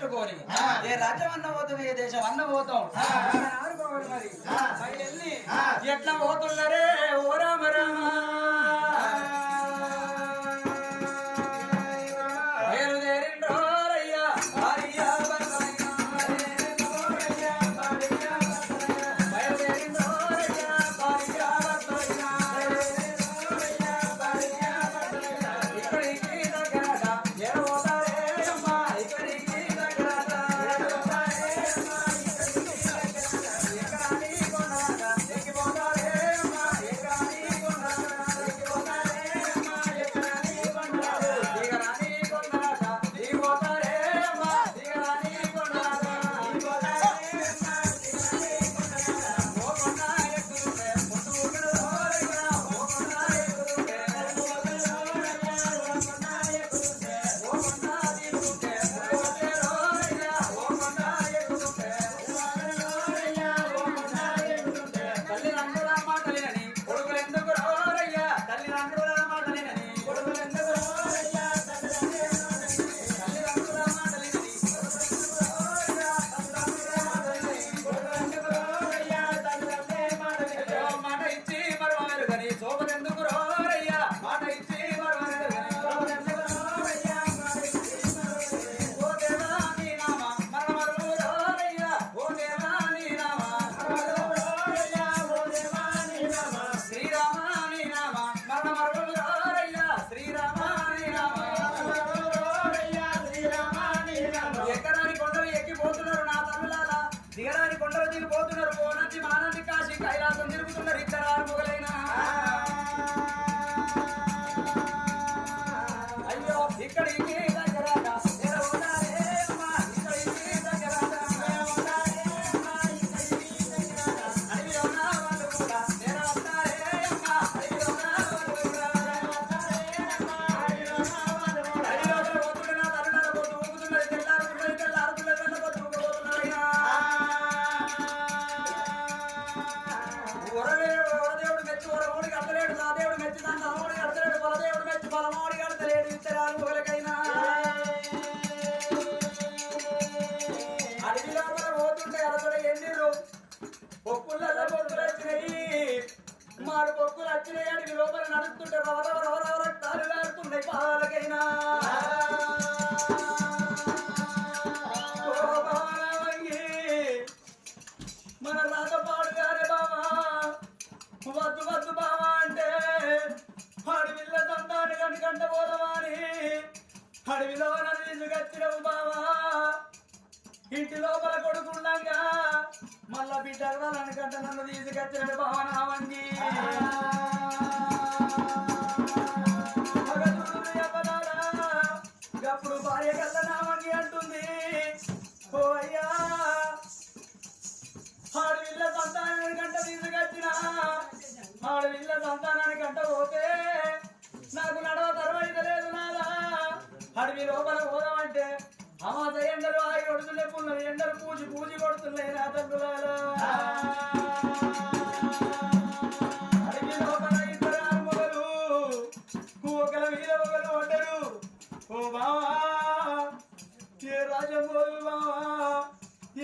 పట్టుకొని ఏ రాజ్యం అన్న పోతాం ఏ దేశం అన్న పోతాం ఆడుకోవాలి మరి వెళ్ళి ఎట్లా పోతున్నారే ఓ రామ రామ దిగడానికి కొండలు దిగిపోతున్నారు పోనంది మానంది కాశీ కైలాసం తిరుగుతున్నారు ఇద్దరు మొగలైన అయ్యో ఇక్కడికి దగ్గర మారు పొక్కులు వచ్చినాయి అడిగి లోపల నడుస్తుంటే రక్తాలు కారుతున్నాయి పాలకైనా మన రాత పాడుగారే బావా వద్దు వద్దు బావా అంటే అడవిల్ల సంతాన్ని కనుకంట పోదామని అడవిలో తీసుకొచ్చినవు బావా ఇంటి లోపల కొడుకుండగా మళ్ళా బిడ్డ అనుకంటే నన్ను తీసుకొచ్చినాడు భావన వంగి అప్పుడు భార్య కల్లా నా వంగి అంటుంది ఓ అయ్యా ఆడవిల్ల సంతానానికంట తీసుకొచ్చిన ఆడవిల్ల సంతానానికంట పోతే నాకు నడవ తర్వాత లేదు నాదా అడవి లోపల పోదామంటే అమాస ఎండలు ఆగి కొడుతున్నాయి పుల్లలు ఎండలు పూజి పూజి కొడుతున్నాయి నా తండ్రులారా అడిగి లోపల ఇద్దరు మొగలు ఒకల మీద ఒకరు వండరు ఓ బావా ఏ రాజ్యం పోదు బావా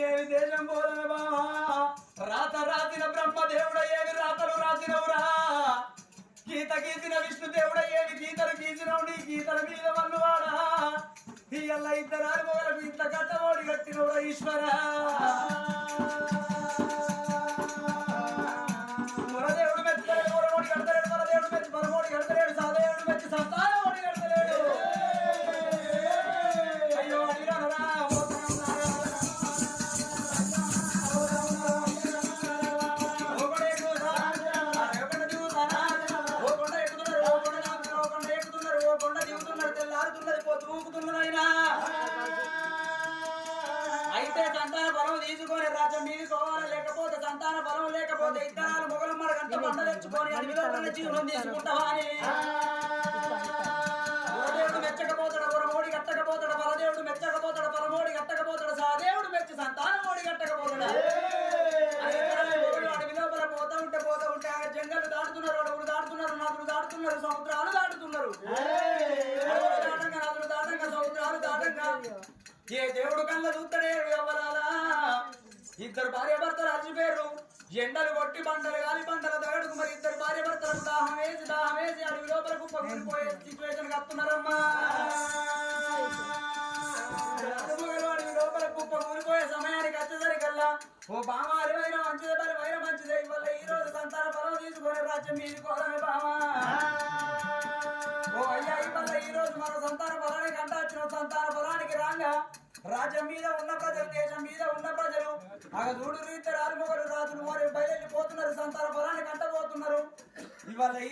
ఏ దేశం పోదమే బావా రాత రాసిన బ్రహ్మదేవుడ ఏమి రాతలు రాసినవురా గీత గీసిన విష్ణుదేవుడ ఏమి గీతలు గీసినవు నీ గీతల మీద వన్నువాడా ఇయ్యల్ల ఇద్దరు మొగలకు ఇంత కట్టబోడి కట్టినవురా ఈశ్వర వరదేవుడు మెచ్చలేడు వరమోడి కడతలేడు వరదేవుడు మెచ్చి పరమోడి కడతలేడు సాదేవుడు మెచ్చి సంతానమోడి కడతలేడు అయ్యో అడిగానరా అయితే సంతాన బలం తీసుకొని రాజ్యం మీదుకోవాలి లేకపోతే సంతాన బలం లేకపోతే ఇద్దరు మొగలు మనకంత బండ తెచ్చుకొని అడవిలో జీవనం తీసుకుంటావా అని దేవుడు మెచ్చకపోతాడు వరమోడి కట్టకపోతాడు పరదేవుడు మెచ్చకపోతాడు పరమోడి కట్టకపోతాడు సాదేవుడు మెచ్చి సంతానమోడి కట్టకపోతాడు అడవి లోపల పోతా ఉంటే ఆ జంగలు దాటుతున్నారు అడవులు దాటుతున్నారు నదులు దాటుతున్నారు సముద్రాలు దాటుతున్నారు నదులు దాటంగా సముద్రాలు దాటంగా ఏ దేవుడు కొడుకు కళ్ళ చూస్తాడే అవ్వలాలా ఇద్దరు భార్య భర్తలు అలసిపోయారు ఎండలు కొట్టి పంటలు గాలి పంటల తగడుకు మరి ఇద్దరు భార్య భర్తలకు దాహం వేసి అడవి లోపల కుప్ప కూలిపోయే సిచ్యువేషన్ కత్తున్నారమ్మా అడవి లోపల కుప్ప కూలిపోయే సమయానికి వచ్చేసరికల్లా ఓ బామ అరివైన మంచిదే బలివైన మంచిదే ఇవాళ ఈ రోజు సంతాన పొలం తీసుకొని రాజ్యం మీది కోరమే బామా ఓ అయ్యా ఇవాళ ఈ రోజు మన సంతాన పొలానికి అంట వచ్చిన సంతాన పొలానికి రాగా రాజ్యం మీద ఉన్న ప్రజలు దేశం మీద ఉన్న ప్రజలు ఆ చూడు రీతి రాజుమొగలు రాజులు మరి బయలుపోతున్నారు సంతాన పొలానికి అంటబోతున్నారు ఇవాళ